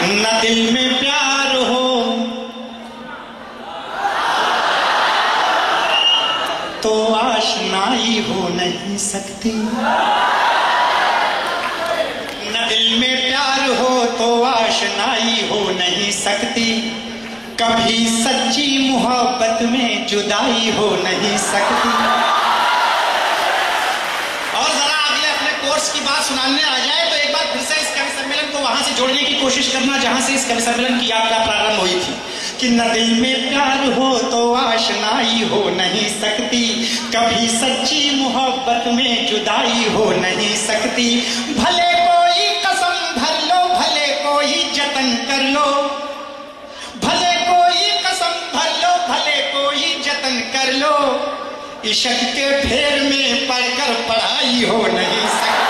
न दिल में प्यार हो तो आशनाई हो नहीं सकती, न दिल में प्यार हो तो आशनाई हो नहीं सकती, कभी सच्ची मोहब्बत में जुदाई हो नहीं सकती। और जरा अगले अपने कोर्स की बात सुनाने आ जाए तो एक बार फिर से इस कवि सम्मेलन को वहां से जोड़ने की कोशिश करना जहां से इस कवि सम्मेलन की यात्रा प्रारंभ हुई थी कि न दिल में प्यार हो तो आशनाई हो नहीं सकती, कभी सच्ची मोहब्बत में जुदाई हो नहीं सकती, भले कोई कसम भर लो भले कोई जतन कर लो, भले कोई कसम भर लो भले कोई जतन कर लो, इश्क के फेर में पढ़कर पढ़ाई हो नहीं सकती।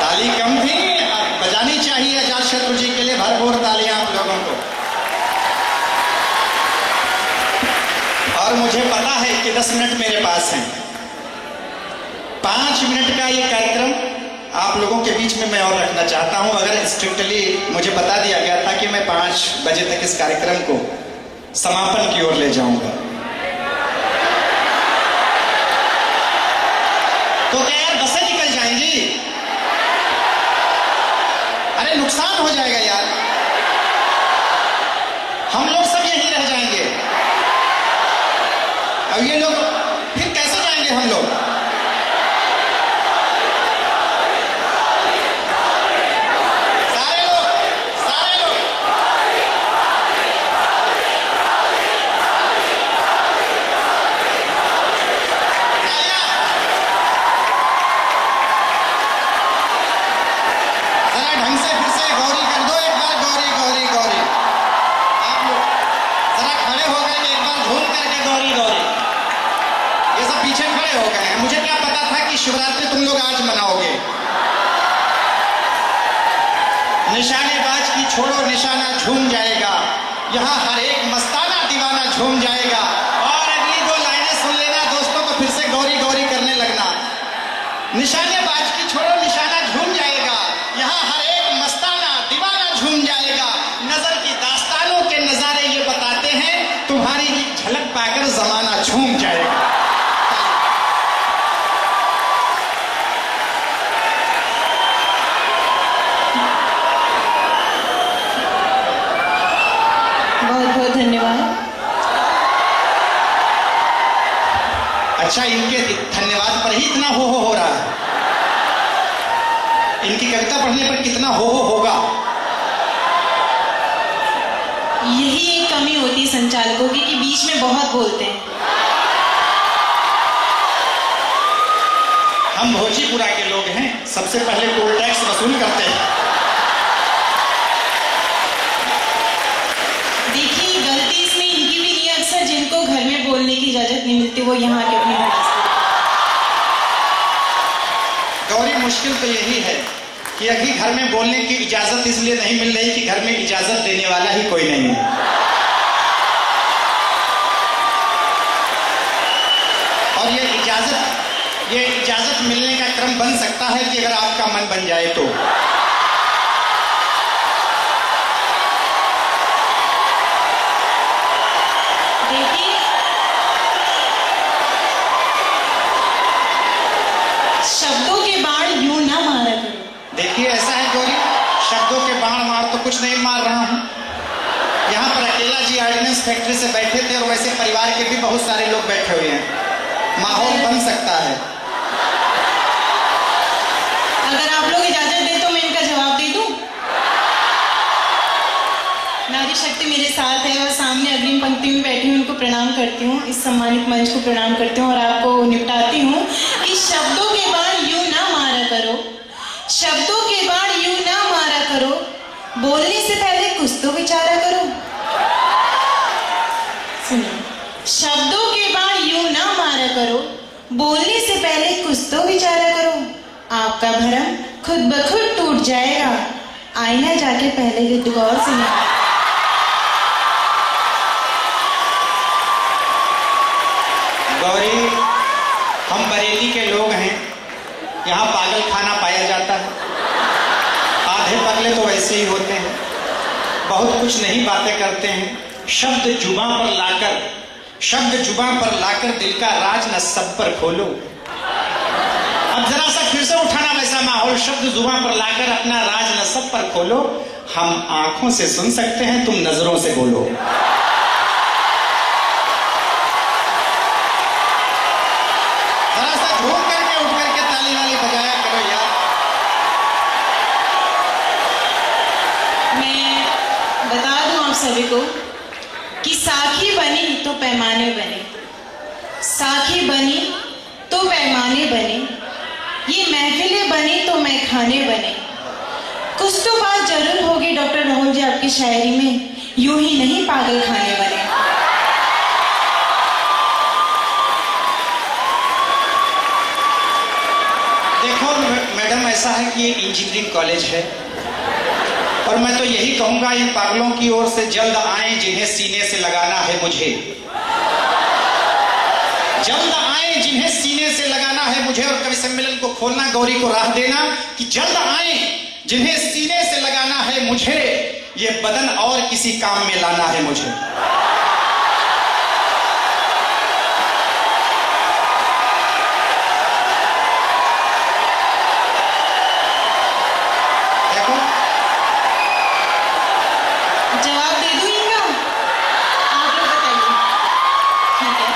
ताली कम थी, बजानी चाहिए अजातशत्रु जी के लिए भरपूर तालियां आप लोगों को। और मुझे पता है कि 10 मिनट मेरे पास हैं, 5 मिनट का ये कार्यक्रम आप लोगों के बीच में मैं और रखना चाहता हूं। अगर स्ट्रिक्टली मुझे बता दिया गया था कि मैं 5 बजे तक इस कार्यक्रम को समापन की ओर ले जाऊंगा, तो क्या यार बसें निकल जाएंगी? अरे नुकसान हो जाएगा यार, हम लोग सब यहीं रह जाएंगे। अब ये लोग फिर कैसे जाएंगे हम लोग? शिवरात्रि तुम लोग आज मनाओगे। निशानेबाज की छोड़ो निशाना झूम जाएगा, यहाँ हर एक मस्ताना दीवाना झूम जाएगा। और अगली 2 लाइनें सुन लेना दोस्तों, तो फिर से गौरी गौरी करने लगना। निशानेबाज की छोड़ो निशाना झूम जाएगा, यहाँ हर एक मस्ताना दीवाना झूम जाएगा। नजर की दास्तानों के नजारे ये बताते हैं, तुम्हारी झलक पाकर जमाना झूम जाएगा। धन्यवाद। अच्छा, इनके धन्यवाद पर ही इतना हो रहा है, इनकी कविता पढ़ने पर कितना हो होगा। यही एक कमी होती है संचालकों की कि बीच में बहुत बोलते हैं। हम भोजीपुरा के लोग हैं, सबसे पहले टोल टैक्स वसूल करते हैं। देखिए गलती इसमें इनकी भी नहीं है, अक्सर जिनको घर में बोलने की इजाजत नहीं मिलती वो यहाँ के अपनी भड़ास। गौरी मुश्किल तो यही है कि अभी घर में बोलने की इजाजत इसलिए नहीं मिल रही कि घर में इजाजत देने वाला ही कोई नहीं है। और ये इजाजत मिलने का क्रम बन सकता है कि अगर आपका मन बन जाए तो। देखिए शब्दों के बाण यूं ना मारा करो। देखिए ऐसा है गौरी, शब्दों के बाण मार तो कुछ नहीं मार रहा हूं। यहाँ पर अकेला जी ऑर्डिनेंस फैक्ट्री से बैठे थे और वैसे परिवार के भी बहुत सारे लोग बैठे हुए हैं, माहौल बन सकता है। अगर आप लोग इजाजत दें तो मैं इनका जवाब दे दूं। नारी शक्ति मेरे साथ है और सामने अग्रिम पंक्ति में बैठी हूँ, उनको प्रणाम करती हूँ, इस सम्मानित मंच को प्रणाम करती हूँ और आपको निपटाती हूँ कि शब्दों के बाण यूं ना मारा करो, शब्दों के बाण यूं ना मारा करो, बोलने से पहले कुछ तो विचारा करो। सुनिए, शब्दों के बाण यूं ना मारा करो, बोलने से पहले कुछ तो विचारा करो। आपका भरम खुद ब खुद टूट जाएगा, आईना जाके पहले गौर से नहीं। आधे पगले तो वैसे ही होते हैं, बहुत कुछ नहीं बातें करते हैं। शब्द जुबां पर लाकर दिल का राज न सब पर खोलो। अब जरा सा फिर से उठाना वैसा माहौल, शब्द जुबां पर लाकर अपना राज न सब पर खोलो। हम आंखों से सुन सकते हैं, तुम नजरों से बोलो। जरा सा झूम करके उठ करके ताली वाली बजाया करो यार। मैं बता दूं आप सभी को कि साखी बनी तो पैमाने बने, साखी बनी तो पैमाने बने, ये महफिलें बनी तो मैखाने बने। कुछ तो बात जरूर होगी डॉक्टर राहुल जी आपकी शायरी में, यूं ही नहीं पागल खाने बने। देखो मैडम, ऐसा है कि ये इंजीनियरिंग कॉलेज है और मैं तो यही कहूंगा इन पागलों की ओर से, जल्द आए जिन्हें सीने से लगाना है मुझे, जल्द आए जिन्हें सीने से लगाना है मुझे। और कवि सम्मेलन को खोलना, गौरी को राह देना कि जल्द आए जिन्हें सीने से लगाना है मुझे, ये बदन और किसी काम में लाना है मुझे। देखो जवाब दे दूं इनका, आप लोग बताइए। ठीक है,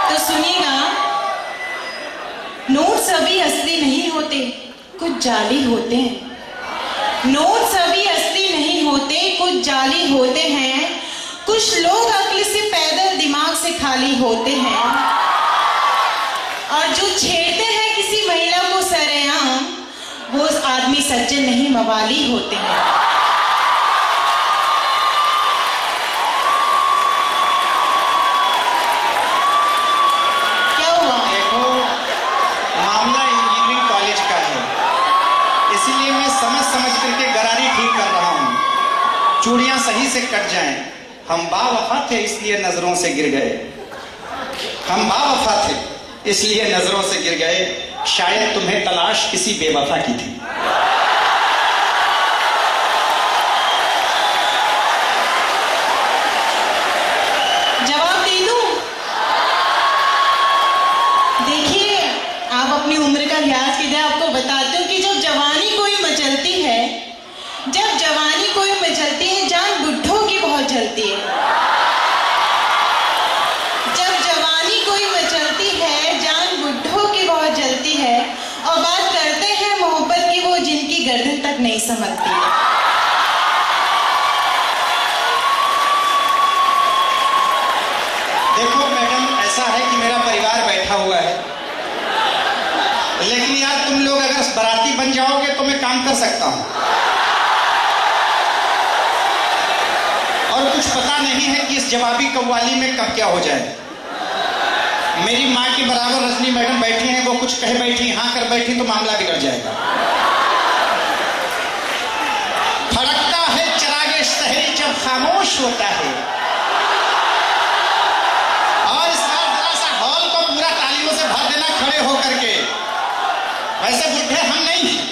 तो सुनिएगा। नोट सभी असली नहीं होते, कुछ जाली होते हैं। नोट सभी असली नहीं होते, कुछ जाली होते हैं। कुछ लोग अक्ल से पैदल, दिमाग से खाली होते हैं। और जो छेड़ते हैं किसी महिला को सरेआम, वो आदमी सज्जन नहीं मवाली होते हैं। क्या हुआ? देखो, मामला इंजीनियरिंग कॉलेज का है, इसीलिए मैं समझ करके गरारी ठीक कर रहा हूं, चूड़ियां सही से कट जाएं। हम बावफा थे इसलिए नजरों से गिर गए, हम बावफा थे इसलिए नजरों से गिर गए। शायद तुम्हें तलाश किसी बेवफा की थी। जवाब दे दूं? देखिए, आप अपनी उम्र का लिहाज कीजिए। आपको बताती हूँ कि जब जवानी कोई मचलती है, जब जवानी कोई मचलती है, जान बुढ़ों की बहुत जलती है। जब जवानी कोई मचलती है, जान बुढ़ों की बहुत जलती है। और बात करते हैं मोहब्बत की, वो जिनकी गर्दन तक नहीं समझती है। देखो मैडम, ऐसा है कि मेरा परिवार बैठा हुआ है, लेकिन यार तुम लोग अगर बाराती बन जाओगे तो मैं काम कर सकता हूं। और कुछ पता नहीं है कि इस जवाबी कव्वाली में कब क्या हो जाए। मेरी माँ के बराबर रजनी मैडम बैठी हैं, वो कुछ कह बैठी, हाँ कर बैठी तो मामला बिगड़ जाएगा। फड़कता है चिरागे शहरी जब खामोश होता है। और इस बार जरा सा हॉल को पूरा तालियों से भर देना खड़े होकर के। वैसे बुढ़े हम नहीं हैं,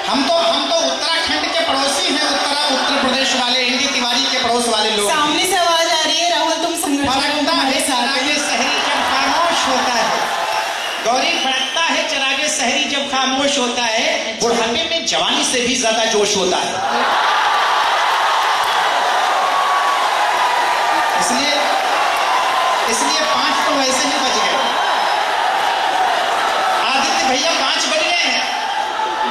हम तो उत्तराखंड के पड़ोसी हैं, उत्तर प्रदेश वाले, एनडी तिवारी के पड़ोस वाले लोग। सामने से आवाज आ रही है, राहुल तुम संघर्ष फड़कता है चिरागे शहरी जब खामोश होता है। गौरी, फड़कता है चिरागे शहरी जब खामोश होता है। बुढ़ापे में जवानी से भी ज्यादा जोश होता है। इसलिए 5 तो वैसे ही बज गए। आदित्य भैया 5 बज गए हैं,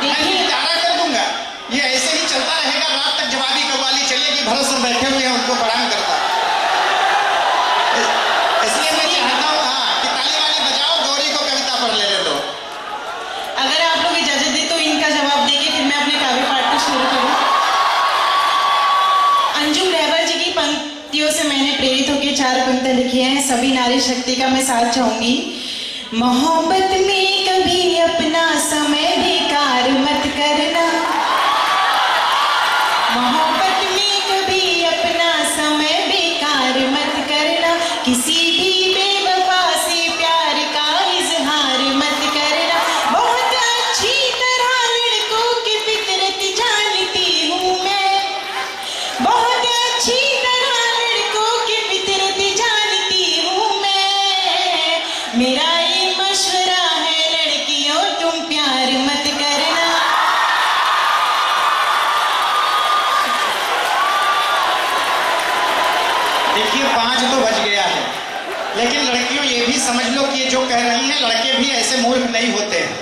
मैं इशारा कर दूंगा। ये ऐसे ही चलता रहेगा, रात तक जवाबी कव्वाली चलेगी। भरत सर बैठे हुए हैं, उनको प्रणाम करता। इसलिए मैं चाहता हूँ कि ताली वाली बजाओ, गौरी को कविता पढ़ लेने दो। अगर आप लोग इजाजत दे तो इनका जवाब देके फिर मैं अपने काव्य पाठ को शुरू करूं। अंजुम रहबर जी की पंक्तियों से मैंने प्रेरित होकर 4 पंक्ति लिखी हैं। सभी नारी शक्ति का मैं साथ चाहूंगी। मोहब्बत में कभी अपना समय बेकार मत करना, मोहब्बत में कभी अपना समय बेकार मत करना, किसी भी बेवफा से प्यार का इजहार मत करना। बहुत अच्छी तरह लड़कों देखिए 5 तो बज गया है, लेकिन लड़कियों ये भी समझ लो कि ये जो कह रही हैं, लड़के भी ऐसे मूर्ख नहीं होते हैं।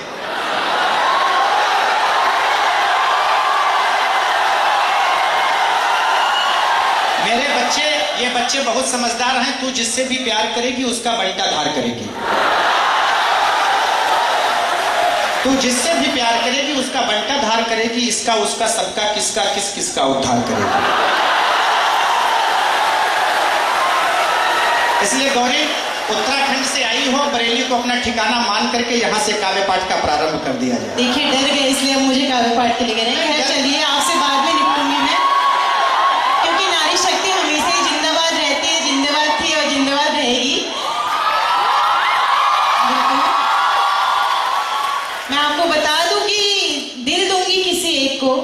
मेरे बच्चे, ये बच्चे बहुत समझदार हैं। तू जिससे भी प्यार करेगी उसका बंटा धार करेगी। तू जिससे भी प्यार करेगी उसका बंटा धार करेगी, इसका उसका सबका किसका किसका उद्धार करेगी। इसलिए गौरी उत्तराखंड से आई हो, बरेली को अपना ठिकाना मान करके यहाँ से काव्य पाठ का प्रारंभ कर दिया जाए। देखिए डर गए इसलिए अब मुझे काव्य पाठ के लिए कह रहे हैं। चलिए आपसे बाद में निपटूंगी मैं, क्योंकि नारी शक्ति हमेशा ही जिंदाबाद रहती है, जिंदाबाद थी और जिंदाबाद रहेगी। मैं आपको बता दूं कि दिल दूंगी किसी एक को,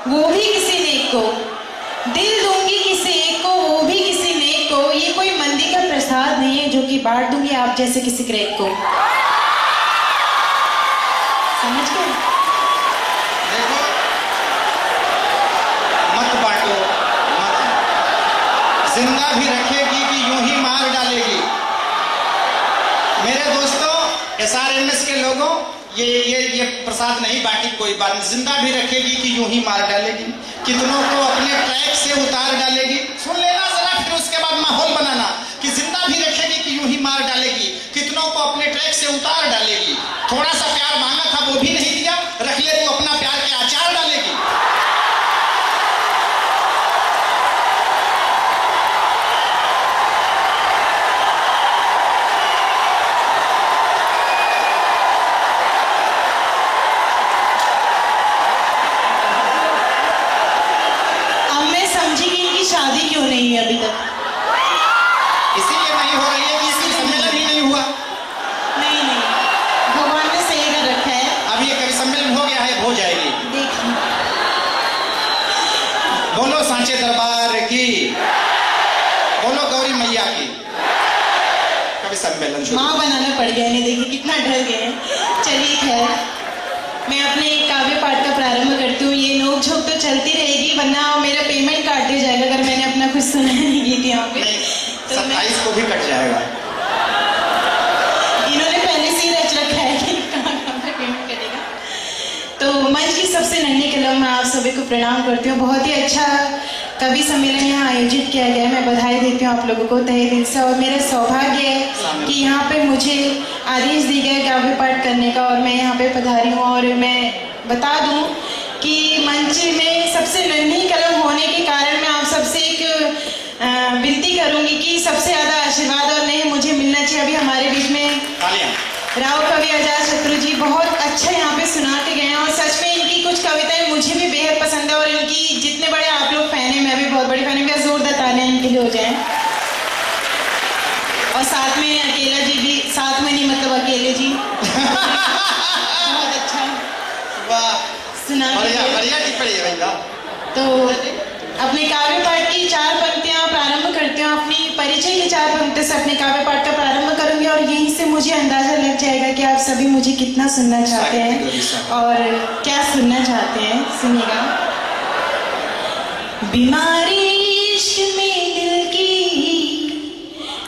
वो भी किसी नेक को। दिल दूंगी किसी एक को, वो भी किसी नेक को। ये कोई मंदी का प्रसाद नहीं है जो कि बांट दूंगी आप जैसे किसी क्रैक को। समझ गए? देखो, मत बांटो, मत। जिंदा भी रखेगी कि यूं ही मार डालेगी। मेरे दोस्तों, SRMS के लोगों, ये प्रसाद नहीं बांटी, कोई बात नहीं। जिंदा भी रखेगी कि यूं ही मार डालेगी, कितनों को अपने ट्रैक से उतार डालेगी। सुन लेना जरा, फिर उसके बाद माहौल बनाना कि जिंदा भी रखेगी कि यूं ही मार डालेगी, कितनों को अपने ट्रैक से उतार डालेगी। थोड़ा सा प्यार मांगा था वो भी नहीं दिया, रख ले तो अपना प्यार के आचार डालेगी। शादी क्यों नहीं है अभी तक? इसीलिए नहीं हो रही है कि इसकी सम्मेलन ही नहीं हुआ। नहीं, भगवान ने सही कर रखा है। अब ये कवि सम्मेलन हो गया है, हो जाएगी। देखिए, बोलो सांचे दरबार की, बोलो गौरी मैया की। कवि सम्मेलन शुरू। माँ बनाना पड़ गया इन्हें, देखिए कितना डर गए। चलिए खैर, मैं अपने काव्य पाठ का प्रारंभ करती हूँ। ये नोक झोंक तो चलती रहेगी, वरना मेरा पेमेंट काट दिया जाएगा अगर मैंने अपना कुछ सुना नहीं गीत यहाँ पे। तो 27 को भी कट जाएगा। इन्होंने पहले से ही रच रखा है कि कहाँ पे पेमेंट कटेगा। तो मंच की सबसे नन्ही कलम में आप सभी को प्रणाम करती हूँ। बहुत ही अच्छा कवि सम्मेलन यहाँ आयोजित किया गया है। मैं बधाई देती हूँ आप लोगों को तहे दिल से। और मेरा सौभाग्य है कि यहाँ पे मुझे आदेश दी गए काव्य पाठ करने का, और मैं यहाँ पे पधारी हूँ। और मैं बता दूँ कि मंच में सबसे नन्ही कलम होने के कारण मैं आप सबसे एक विनती करूंगी कि सबसे ज्यादा आशीर्वाद और नहीं मुझे मिलना चाहिए। अभी हमारे बीच में राव कवि अजात शत्रु जी बहुत अच्छा यहाँ पे सुना के गए हैं, और सच में इनकी कुछ कविताएं मुझे भी बेहद पसंद है। और इनकी जितने बड़े आप लोग फैन है, मैं भी बहुत बड़ी फैन है। मेरा जोरदार ताने इनके लिए हो जाए। और साथ में अकेला जी भी, साथ में नहीं मतलब अकेले जी बहुत अच्छा सुना। तो अपने काव्य पाठ की 4 पंक्तियां प्रारंभ करती हूँ। अपनी परिचय की 4 पंक्तियों से अपने काव्य पाठ का प्रारंभ करूंगी, और यहीं से मुझे अंदाजा लग जाएगा कि आप सभी मुझे कितना सुनना चाहते हैं और क्या सुनना चाहते हैं। सुनिएगा। बीमारी इश्क में दिल की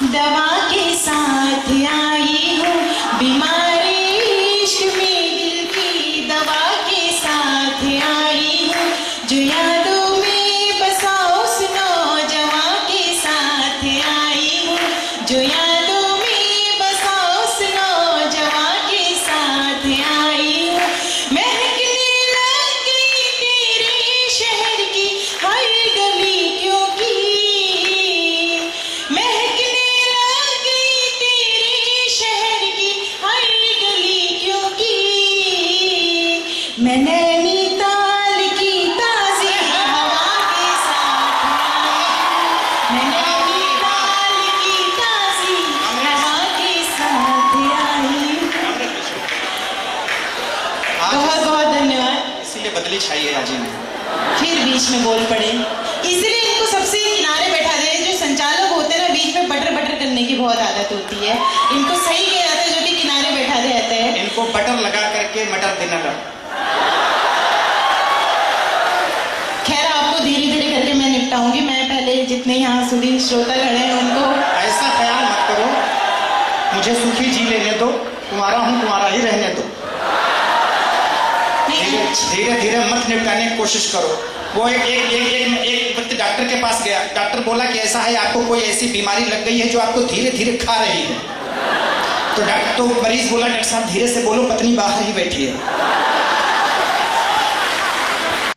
दवा के साथ आई हूँ। बीमारी इश्क में दिल की दवा के साथ आई हूँ। जो यादों में बसा उस नौजवां के साथ आई हूँ। जो यादों में बसा उस नौजवां के साथ आई हूँ। महकने लगी तेरे शहर की हर गली क्योंकि, महकने लगी तेरे शहर की हर गली क्योंकि, मैं नैनीताल की ताज़ी हवा के साथ आई। मैं नैनीताल की ताज़ी हवा के साथ आई। बहुत बहुत धन्यवाद। इसीलिए बदली छाई है आजी ने। फिर बीच में बोल पड़े, इसलिए इनको सबसे किनारे बैठा दे। जो संचालक होते हैं ना, बीच में बटर बटर करने की बहुत आदत होती है। इनको सही कह जाते हैं जो कि किनारे बैठा देते हैं। इनको बटर लगा करके मटर देना लगा। खैर आपको धीरे धीरे करके मैं निपटाऊंगी। मैं पहले जितने यहाँ सुधी श्रोता खड़े हैं उनको ऐसा ख्याल मत करो, मुझे सुखी जी लेने दो, तुम्हारा हूँ तुम्हारा ही रहने दो। धीरे धीरे मत निपटाने की कोशिश करो। वो एक व्यक्ति डॉक्टर के पास गया, डॉक्टर बोला कि ऐसा है आपको कोई ऐसी बीमारी लग गई है जो आपको धीरे धीरे खा रही है। तो मरीज बोला डॉक्टर साहब धीरे से बोलो, पत्नी बाहर ही बैठी है।